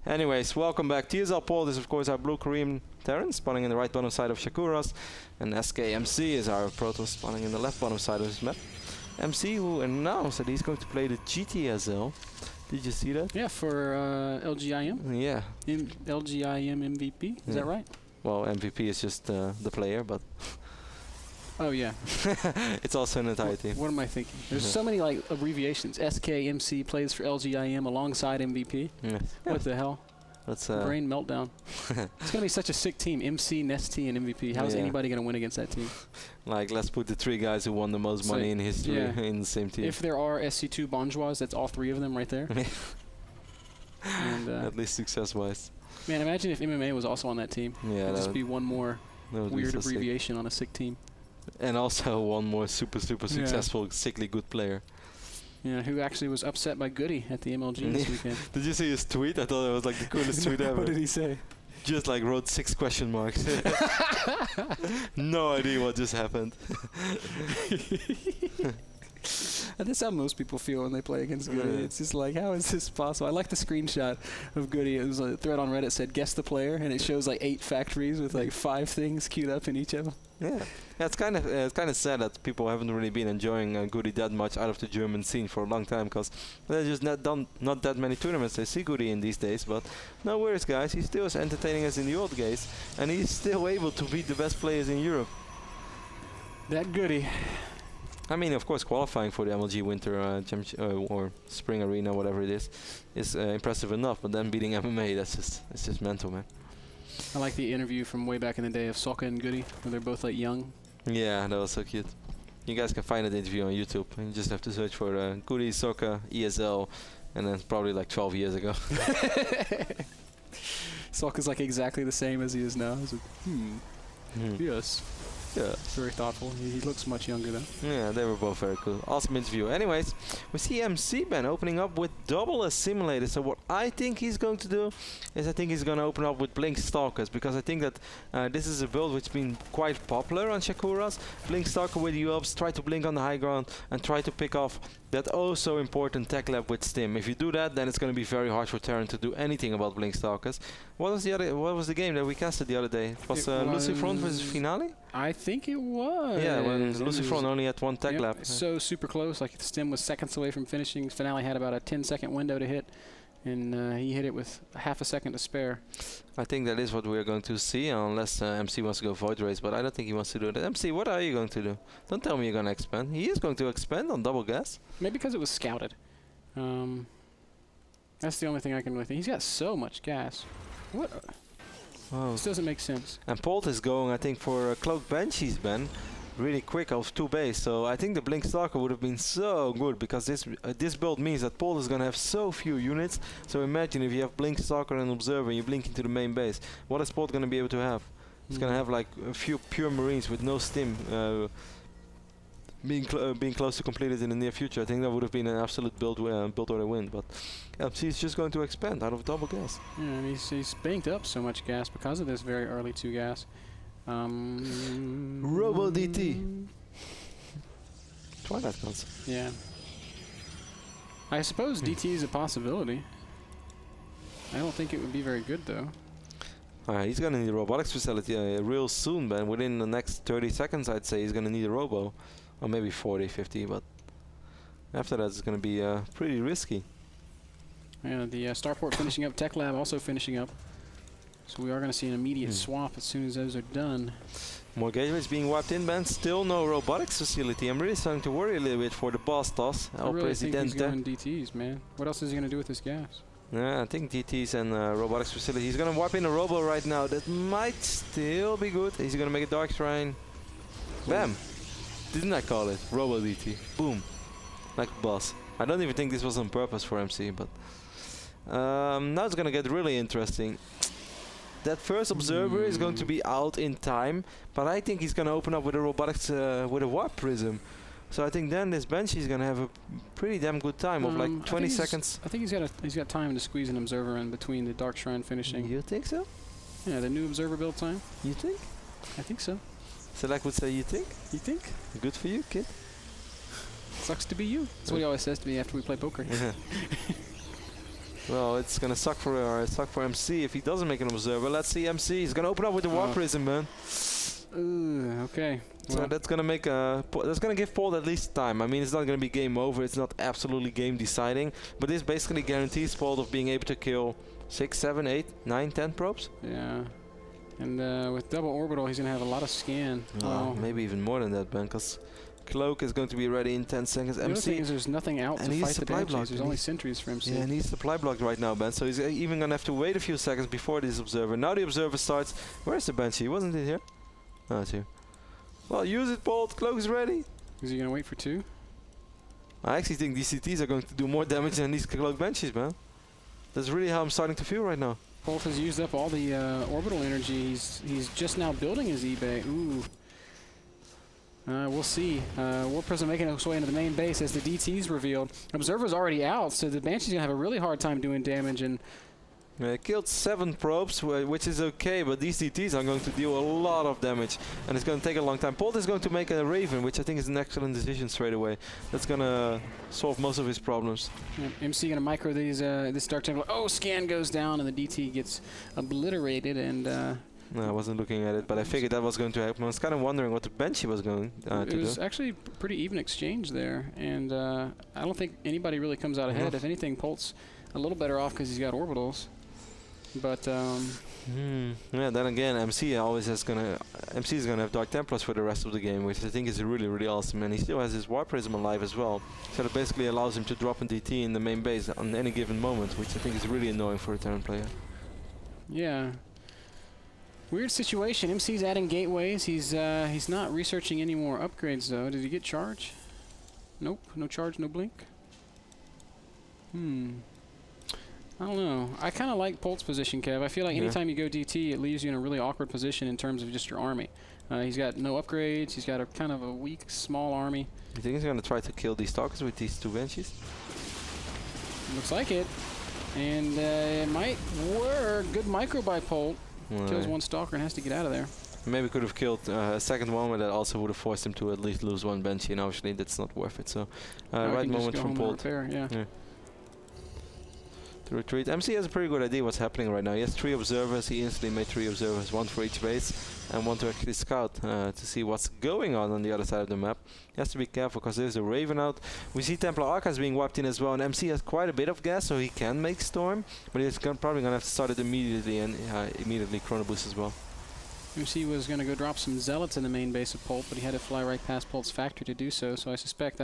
Anyways, welcome back. TSL Polt is of course our blue Korean Terran spawning in the right bottom side of Shakuras, and SKMC is our Protoss spawning in the left bottom side of this map. MC who announced that he's going to play the GTSL. Did you see that? Yeah, for LGIM. Yeah. LGIM MVP. Is that right? Well, MVP is just the player, but oh yeah. it's also an entire team. What am I thinking? There's so many like abbreviations. SKMC plays for LGIM alongside MVP. Yes. What the hell? That's brain meltdown. It's gonna be such a sick team. MC, Nesty, and MVP. How is anybody gonna win against that team? Like, let's put the 3 guys who won the most money in history in the same team. If there are SC2 Bonjois, that's all 3 of them right there. And, at least success-wise. Man, imagine if MMA was also on that team. Yeah, it'd just be one more weird abbreviation on a sick team. And also one more super successful, sickly good player. Yeah, who actually was upset by Goody at the MLG this weekend. Did you see his tweet? I thought it was like the coolest tweet ever. What did he say? Just like wrote 6 question marks. No idea what just happened. That's how most people feel when they play against Goody. It's just like, how is this possible? I like the screenshot of Goody. It was a thread on Reddit said, guess the player, and it shows like 8 factories with like 5 things queued up in each of them. Yeah, it's kind of sad that people haven't really been enjoying Goody that much out of the German scene for a long time, because there's just not that many tournaments they see Goody in these days. But no worries, guys, he's still as entertaining as in the old days, and he's still able to beat the best players in Europe. That Goody. I mean, of course, qualifying for the MLG Winter or Spring Arena, whatever it is impressive enough. But then beating MMA, it's just mental, man. I like the interview from way back in the day of Sokka and Goody, where they're both like young. Yeah, that was so cute. You guys can find that interview on YouTube. You just have to search for Goody, Sokka, ESL, and then it's probably like 12 years ago. Sokka's like exactly the same as he is now. He's like, yes. Yeah. Very thoughtful. He looks much younger though. Yeah, they were both very cool. Awesome interview. Anyways, we see MC Ben opening up with double assimilated. So what I think he's going to do is I think he's going to open up with Blink Stalkers, because I think that this is a build which has been quite popular on Shakuras. Blink Stalker with U-ups, try to blink on the high ground and try to pick off that oh so important tech lab with Stim. If you do that, then it's going to be very hard for Terran to do anything about Blink Stalkers. What was the game that we casted the other day? It was Lucifron versus Finale? I think it was. Yeah, when Lucifron only had 1 tech lab. So super close. Like the Stim was seconds away from finishing. Finale had about a 10-second window to hit, and he hit it with half a second to spare. I think that is what we're going to see, unless MC wants to go Void Race, but I don't think he wants to do that. MC, what are you going to do? Don't tell me you're going to expand. He is going to expand on double gas. Maybe because it was scouted. That's the only thing I can really think. He's got so much gas. What? Oh. This doesn't make sense. And Polt is going, I think, for Cloak Banshees, Ben. Really quick off 2 base. So I think the Blink Stalker would have been so good, because this build means that Polt is going to have so few units. So imagine if you have Blink Stalker and Observer and you blink into the main base. What is Polt going to be able to have? It's going to have like a few pure Marines with no Stim being close to completed in the near future. I think that would have been an absolute build or a win. But he's just going to expand out of double gas. Yeah, and he's banked up so much gas because of this very early 2 gas. Robo DT. Twilight Guns. Yeah. I suppose DT is a possibility. I don't think it would be very good though. He's going to need a robotics facility real soon, Ben. Within the next 30 seconds, I'd say he's going to need a robo. Or maybe 40, 50, but after that it's going to be pretty risky. Yeah, the Starport finishing up, Tech Lab also finishing up. So we are going to see an immediate swap as soon as those are done. More gateways being wiped in, Ben. Still no robotics facility. I'm really starting to worry a little bit for the boss toss. I really think he's going DTs, man. What else is he going to do with this gas? Yeah, I think DTs and robotics facility. He's going to wipe in a robo right now. That might still be good. He's going to make a Dark Shrine. Bam! Didn't I call it? Robo DT. Boom. Like a boss. I don't even think this was on purpose for MC, but now it's going to get really interesting. That first observer is going to be out in time, but I think he's going to open up with a robotics with a warp prism. So I think then this Banshee is going to have a pretty damn good time of like 20 seconds. I think he's got time to squeeze an observer in between the Dark Shrine finishing. You think so? Yeah, the new observer build time. You think? I think so. Select would say you think? You think? Good for you, kid. Sucks to be you. That's what he always says to me after we play poker. Well, it's gonna suck for MC if he doesn't make an observer. Let's see MC. He's gonna open up with the Warp Prism, man. Okay. So that's gonna make that's gonna give Polt at least time. I mean, it's not gonna be game over. It's not absolutely game deciding, but this basically guarantees Polt of being able to kill 6, 7, 8, 9, 10 probes. Yeah. And with double orbital, he's gonna have a lot of scan. Maybe even more than that, man, because Cloak is going to be ready in 10 seconds. The other thing is there's nothing out to fight the Banshees. There's only sentries for MC. Yeah, and he's supply blocked right now, Ben. So he's even going to have to wait a few seconds before this Observer. Now the Observer starts. Where's the Banshee? Wasn't it here? Oh, it's here. Well, use it, Polt. Cloak is ready. Is he going to wait for 2? I actually think these CTs are going to do more damage than these Cloak Banshees, man. That's really how I'm starting to feel right now. Polt has used up all the orbital energy. He's just now building his eBay. Ooh. We'll see. Warp Prism making its way into the main base as the DT's revealed. Observer's already out, so the Banshee's gonna have a really hard time doing damage. And killed 7 probes, which is okay, but these DTs are going to deal a lot of damage, and it's going to take a long time. Polt is going to make a Raven, which I think is an excellent decision straight away. That's gonna solve most of his problems. Yep, MC gonna micro these this Dark Templar. Oh, scan goes down, and the DT gets obliterated. And no, I wasn't looking at it, but I figured that was going to happen. I was kind of wondering what the Banshee was going to do. It was actually pretty even exchange there, and I don't think anybody really comes out ahead. If anything, Polt's a little better off because he's got orbitals. But yeah, then again, MC is gonna have Dark Templars for the rest of the game, which I think is really, really awesome. And he still has his Warp Prism alive as well, so that basically allows him to drop a DT in the main base on any given moment, which I think is really annoying for a Terran player. Yeah. Weird situation. MC's adding gateways. He's not researching any more upgrades though. Did he get charge? Nope. No charge, no blink. I don't know. I kind of like Polt's position, Kev. I feel like anytime you go DT, it leaves you in a really awkward position in terms of just your army. He's got no upgrades. He's got a kind of a weak, small army. You think he's going to try to kill these Stalkers with these 2 Banshees? Looks like it. And it might work. Good micro by Polt. Kills 1 Stalker and has to get out of there. Maybe could have killed a second one, but that also would have forced him to at least lose 1 Banshee, and obviously that's not worth it. So, right moment from Polt. Yeah. To retreat. MC has a pretty good idea what's happening right now. He has 3 observers. He instantly made 3 observers, 1 for each base, and 1 to actually scout to see what's going on the other side of the map. He has to be careful because there's a Raven out. We see Templar Archives being wiped in as well, and MC has quite a bit of gas, so he can make Storm, but he's probably going to have to start it immediately and immediately Chrono Boost as well. MC was going to go drop some Zealots in the main base of Polt, but he had to fly right past Polt's factory to do so, so I suspect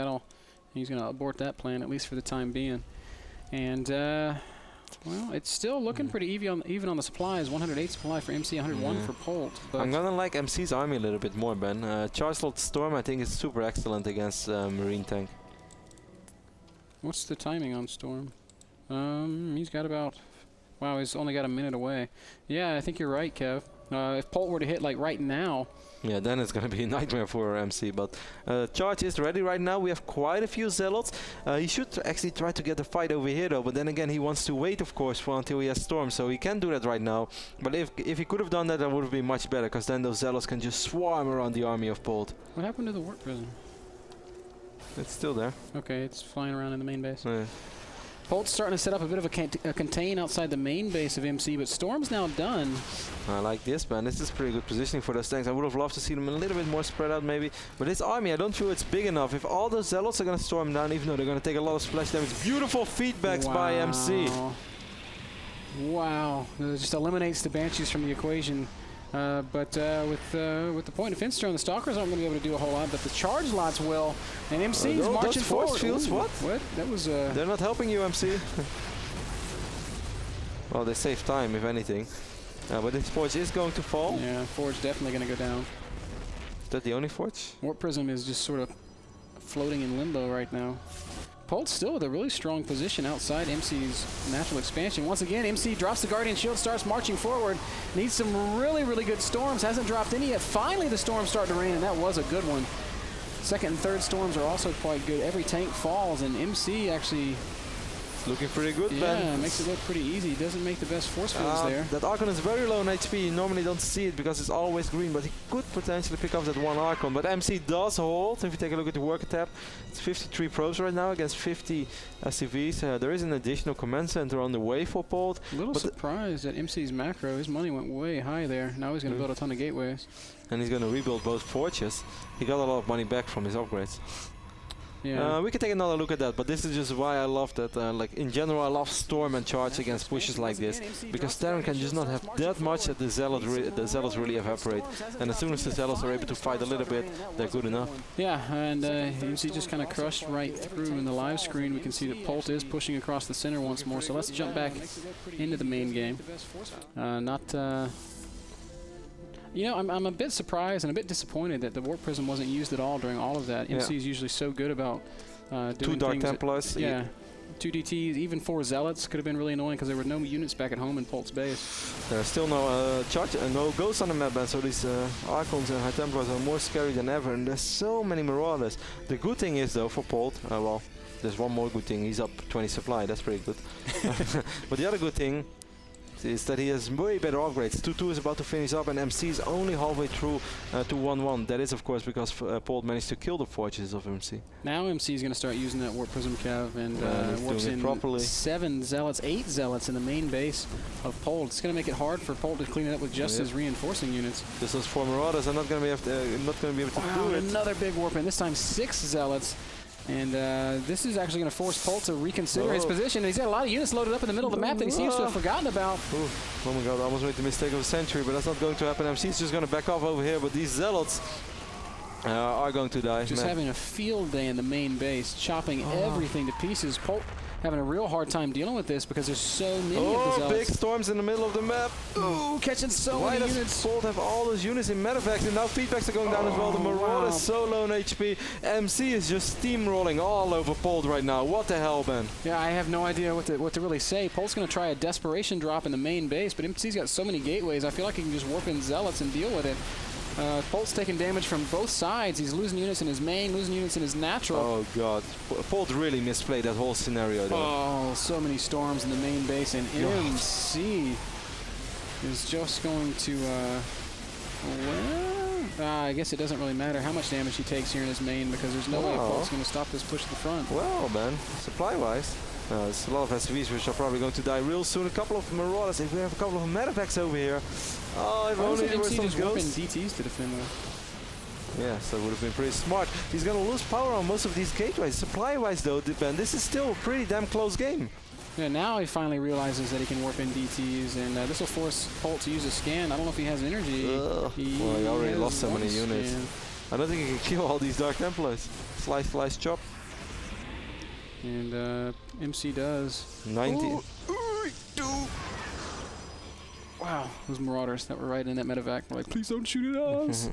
he's going to abort that plan, at least for the time being. And, well, it's still looking pretty even on the supplies. 108 supply for MC, 101 for Polt. But I'm gonna like MC's army a little bit more, Ben. Charge Slot Storm, I think, is super excellent against Marine Tank. What's the timing on Storm? He's got about... Wow, he's only got a minute away. Yeah, I think you're right, Kev. If Polt were to hit, like, right now... Yeah, then it's going to be a nightmare for MC, but Charge is ready right now. We have quite a few Zealots. He should actually try to get the fight over here, though, but then again, he wants to wait, of course, until he has Storm, so he can do that right now. But if he could have done that, that would have been much better, because then those Zealots can just swarm around the army of Polt. What happened to the Warp Prism? It's still there. Okay, it's flying around in the main base. Yeah. Polt's starting to set up a bit of a contain outside the main base of MC, but Storm's now done. I like this, man. This is pretty good positioning for those tanks. I would have loved to see them a little bit more spread out, maybe. But this army, I don't feel it's big enough. If all those Zealots are going to storm down, even though they're going to take a lot of splash damage. Beautiful feedbacks by MC. Wow. It just eliminates the Banshees from the equation. But with the point of defense turn, the Stalkers aren't going to be able to do a whole lot, but the charge lots will. And MC's marching forward. Force fields, what? What? That was... They're not helping you, MC. Well, they save time, if anything. But this Forge is going to fall. Yeah, Forge definitely going to go down. Is that the only Forge? Warp Prism is just sort of floating in limbo right now. Polt's still with a really strong position outside MC's natural expansion. Once again, MC drops the Guardian Shield, starts marching forward. Needs some really, really good storms. Hasn't dropped any yet. Finally, the storms start to rain, and that was a good one. Second and third storms are also quite good. Every tank falls, and MC actually Looking pretty good, Ben. Yeah, makes it look pretty easy. Doesn't make the best force fields there. That Archon is very low in HP. You normally don't see it because it's always green, but he could potentially pick up that one Archon. But MC does hold. If you take a look at the worker tab, it's 53 pros right now against 50 SCVs. There is an additional command center on the way for Polt. A little surprised at MC's macro. His money went way high there. Now he's going to build a ton of gateways. And he's going to rebuild both forges. He got a lot of money back from his upgrades. Yeah. We can take another look at that, but this is just why I love that. Like in general, I love Storm and Charge against pushes like this, because Terran can just not have that much that the Zealots really evaporate. And as soon as the Zealots are able to fight a little bit, they're good enough. Yeah, and MC just kind of crushed right through in the live screen. We can see that Polt is pushing across the center once more. So let's jump back into the main game. You know, I'm a bit surprised and a bit disappointed that the Warp Prism wasn't used at all during all of that. MC is usually so good about doing 2 Dark Templars. Yeah, 2 DTs, even 4 Zealots could have been really annoying because there were no units back at home in Polt's base. There's still no no ghosts on the map, man, so these Archons and High Templars are more scary than ever, and there's so many Marauders. The good thing is, though, for Polt, well, there's one more good thing. He's up 20 supply, that's pretty good. But the other good thing is that he has way better upgrades. 2-2 is about to finish up, and MC is only halfway through to 1-1. That is, of course, because Polt managed to kill the forges of MC. Now MC is going to start using that Warp Prism Cav and warps in properly. 7 Zealots, 8 Zealots in the main base of Polt. It's going to make it hard for Polt to clean it up with just his reinforcing units. Just those 4 Marauders are not going to be able to do it. Another big warp in. This time 6 Zealots. And this is actually going to force Polt to reconsider his position. And he's got a lot of units loaded up in the middle of the map that he seems to have forgotten about. Ooh. Oh my god, I almost made the mistake of a century, but that's not going to happen. MC's just going to back off over here, but these Zealots are going to die. Just having a field day in the main base, chopping everything to pieces. Polt having a real hard time dealing with this because there's so many of the Zealots. Big storms in the middle of the map. Ooh, catching so many units. Why does Polt have all those units in Medivacs, and now feedbacks are going down as well. The Marauder is so low in HP. MC is just steamrolling all over Polt right now. What the hell, Ben? Yeah, I have no idea what to really say. Polt's going to try a desperation drop in the main base, but MC's got so many gateways, I feel like he can just warp in Zealots and deal with it. Polt's taking damage from both sides. He's losing units in his main, losing units in his natural. Oh god, Polt really misplayed that whole scenario though. Oh, so many storms in the main base, and MC is just going to, I guess it doesn't really matter how much damage he takes here in his main, because there's no way Polt's going to stop this push to the front. Well, man, supply-wise, there's a lot of SCVs which are probably going to die real soon. A couple of Marauders, if we have a couple of Medivacs over here. Oh, if only there were some ghosts. DTs to defend with. Yes, that would have been pretty smart. He's going to lose power on most of these gateways. Supply-wise, though, Ben, this is still a pretty damn close game. Yeah, now he finally realizes that he can warp in DTs, and this will force Polt to use a scan. I don't know if he has energy. Well, he already lost so many units. I don't think he can kill all these Dark Templars. Slice, slice, chop. And MC does. 90. Wow, those Marauders that were right in that medevac were like, please don't shoot at us.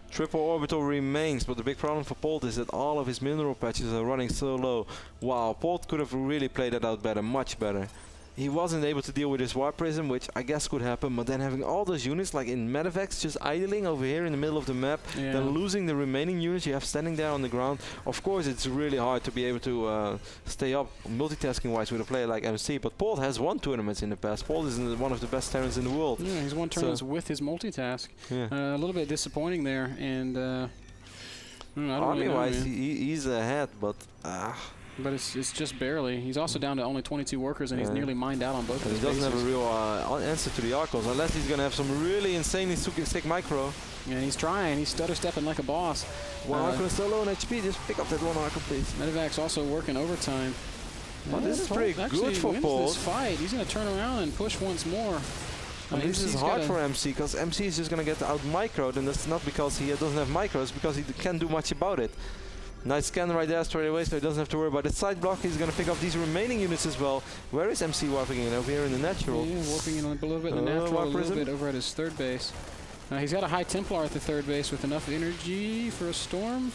Triple orbital remains, but the big problem for Polt is that all of his mineral patches are running so low. Wow, Polt could have really played that out better, much better. He wasn't able to deal with his Warp Prism, which I guess could happen, but then having all those units like in Medivacs just idling over here in the middle of the map, then losing the remaining units you have standing there on the ground. Of course, it's really hard to be able to stay up multitasking-wise with a player like MC, but Polt has won tournaments in the past. Polt is one of the best Terrans in the world. Yeah, he's won tournaments with his multitask. Yeah. A little bit disappointing there, and army-wise, he's ahead, but but it's just barely. He's also down to only 22 workers, and he's nearly mined out on both of his bases. He doesn't have a real answer to the Archons, unless he's going to have some really insanely sick micro. Yeah, he's trying. He's stutter-stepping like a boss. One Archon is so low on HP. Just pick up that one Archon, please. Medevac's also working overtime. Well, this is pretty good for Polt. This fight. He's going to turn around and push once more. This is hard for MC, because MC is just going to get out microed, and that's not because he doesn't have micros, because he can't do much about it. Nice scan right there straight away, so he doesn't have to worry about the side block. He's going to pick up these remaining units as well. Where is MC warping in? Over here in the natural. Yeah, warping in a little bit in the natural, a little bit over at his third base. He's got a High Templar at the third base with enough energy for a storm.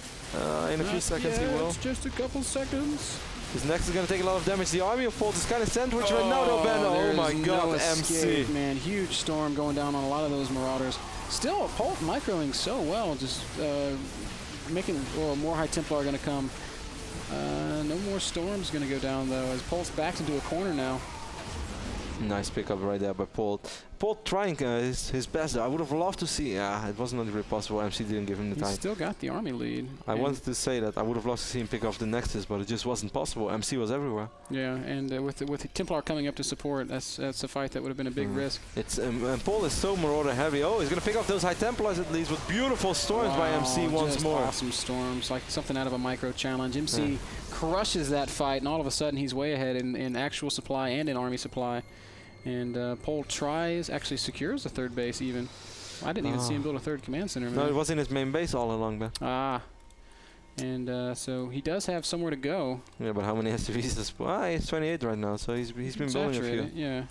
In a few seconds he will. It's just a couple seconds. His next is going to take a lot of damage. The army of Polt is kind of sandwiched right now, though, Ben. Oh my god, MC. Man, huge storm going down on a lot of those Marauders. Still, Polt microing so well, just making more High Templar are going to come. No more Storm's going to go down, though, as Polt's backed into a corner now. Nice pickup right there by Polt. Polt trying his best. I would have loved to see. Yeah, it wasn't really possible. MC didn't give him the time. He's still got the army lead. I wanted to say that I would have loved to see him pick off the Nexus, but it just wasn't possible. MC was everywhere. Yeah, and with the Templar coming up to support, that's a fight that would have been a big risk. It's and Polt is so Marauder heavy. Oh, he's gonna pick off those high Templars at least with beautiful storms by MC once just more. Awesome storms, like something out of a micro challenge. MC crushes that fight, and all of a sudden he's way ahead in actual supply and in army supply. And Polt actually secures the third base even. I didn't even see him build a third command center, man. No, it was in his main base all along, man. Ah. And so he does have somewhere to go. Yeah, but how many SUVs is... he's 28 right now, so he's been building a few. Yeah.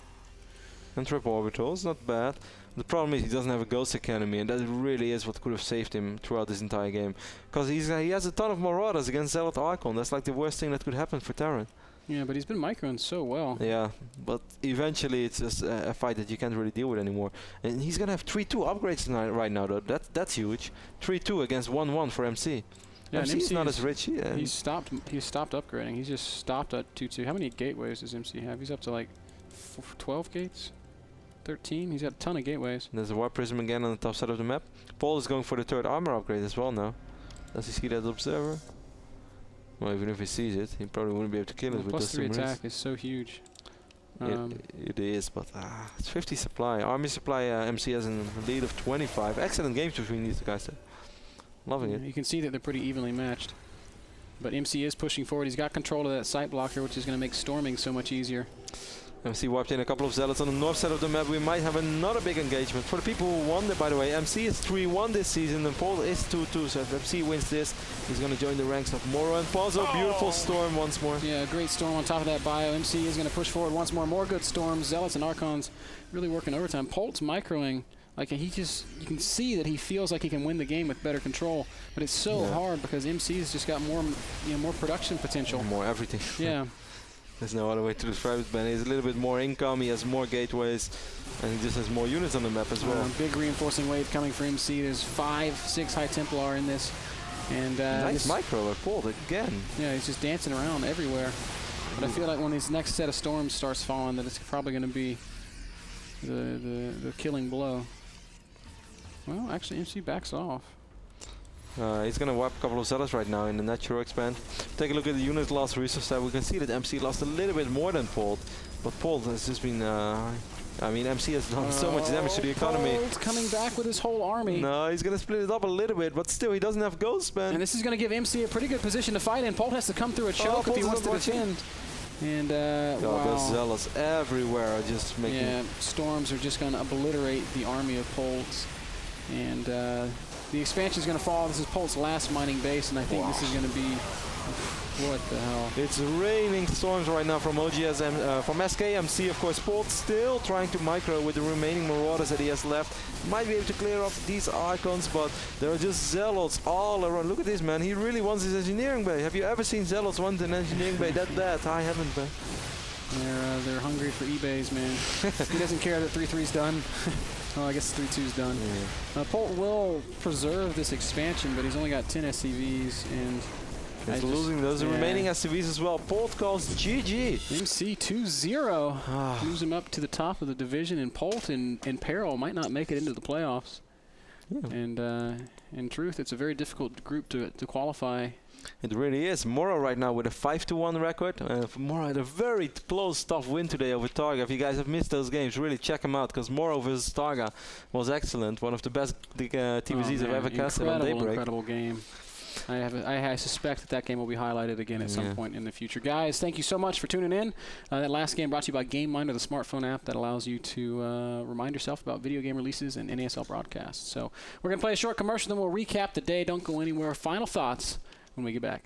And triple orbitals, not bad. The problem is he doesn't have a Ghost Academy, and that really is what could have saved him throughout this entire game. Because he has a ton of Marauders against Zealot Archon. That's like the worst thing that could happen for Terran. Yeah, but he's been microing so well. Yeah, but eventually it's just a fight that you can't really deal with anymore. And he's gonna have 3-2 upgrades tonight, right now, though. That's huge. 3-2 against 1-1 for MC. Yeah, MC is not as rich. He's stopped upgrading. He's just stopped at 2-2. How many gateways does MC have? He's up to like 12 gates, 13. He's got a ton of gateways. There's a Warp Prism again on the top side of the map. Paul is going for the third armor upgrade as well now. Does he see that observer? Well, even if he sees it, he probably wouldn't be able to kill it with plus those 3 attack is so huge. It is, but it's 50 supply. Army supply, MC has a lead of 25. Excellent games between these guys. Loving it. You can see that they're pretty evenly matched. But MC is pushing forward. He's got control of that site blocker, which is going to make storming so much easier. MC wiped in a couple of Zealots on the north side of the map. We might have another big engagement. For the people who wonder, by the way, MC is 3-1 this season and Paul is 2-2. So if MC wins this, he's going to join the ranks of Moro and Pozo. Beautiful storm once more. Yeah, great storm on top of that bio. MC is going to push forward once more. More good storms. Zealots and Archons really working overtime. Polt's microing. Like you can see that he feels like he can win the game with better control, but it's so hard because MC's just got more, more production potential. More everything. Yeah. There's no other way to describe it, but he's a little bit more income, he has more gateways, and he just has more units on the map as well. Big reinforcing wave coming for MC. There's 5-6 High Templar in this. And nice micro at Polt again. Yeah, he's just dancing around everywhere. But I feel like when this next set of storms starts falling, that it's probably going to be the killing blow. Well, actually, MC backs off. He's going to wipe a couple of Zealots right now in the natural expand. Take a look at the unit loss resource side. We can see that MC lost a little bit more than Polt. But Polt has just been... I mean, MC has done so much damage to the economy. Polt's coming back with his whole army. No, he's going to split it up a little bit, but still, he doesn't have Ghost, man. And this is going to give MC a pretty good position to fight in. Polt has to come through a choke if he wants to defend. And, wow. Those Zealots everywhere are just making... Yeah, storms are just going to obliterate the army of Polt's. And the expansion is going to fall. This is Polt's last mining base, and I think this is going to be... What the hell? It's raining storms right now from OGS, from SKMC, of course. Polt still trying to micro with the remaining Marauders that he has left. Might be able to clear off these Archons, but there are just Zealots all around. Look at this, man. He really wants his engineering bay. Have you ever seen Zealots want an engineering bay that bad? I haven't, man. They're hungry for eBays, man. He doesn't care that 3-3's done. Oh, I guess 3-2's done. Yeah. Polt will preserve this expansion, but he's only got 10 SCVs, and he's losing those remaining SCVs as well. Polt calls GG. MC 2-0 moves him up to the top of the division, and Polt in peril might not make it into the playoffs. Yeah. And in truth, it's a very difficult group to qualify. It really is. Moro right now with a 5-1 record. Moro had a very close, tough win today over Targa. If you guys have missed those games, really check them out, because Moro versus Targa was excellent. One of the best TVZs I've ever casted on Daybreak. Incredible game. I suspect that game will be highlighted again at some point in the future. Guys, thank you so much for tuning in. That last game brought to you by GameMinder, the smartphone app that allows you to remind yourself about video game releases and NASL broadcasts. So we're going to play a short commercial, then we'll recap the day. Don't go anywhere. Final thoughts when we get back.